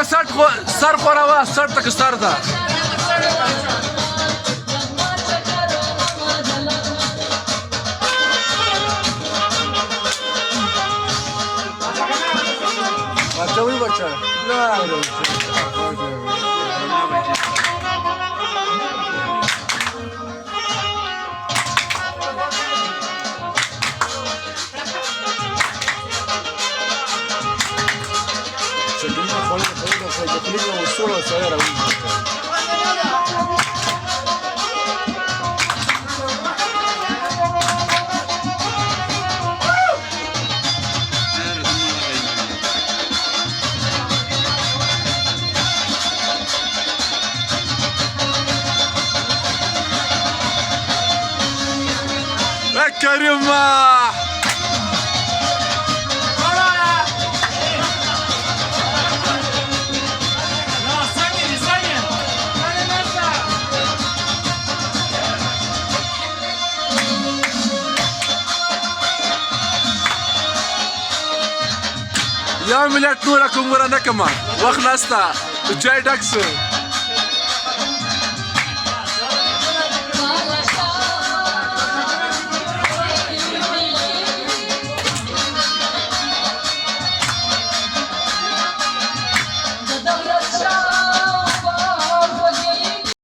کریم سر خوراوه سر تک سر ده بچه وی بچه solo saber a Karima! یا ملت نوره کوم ورنه کما وخت نسته چای ډک سو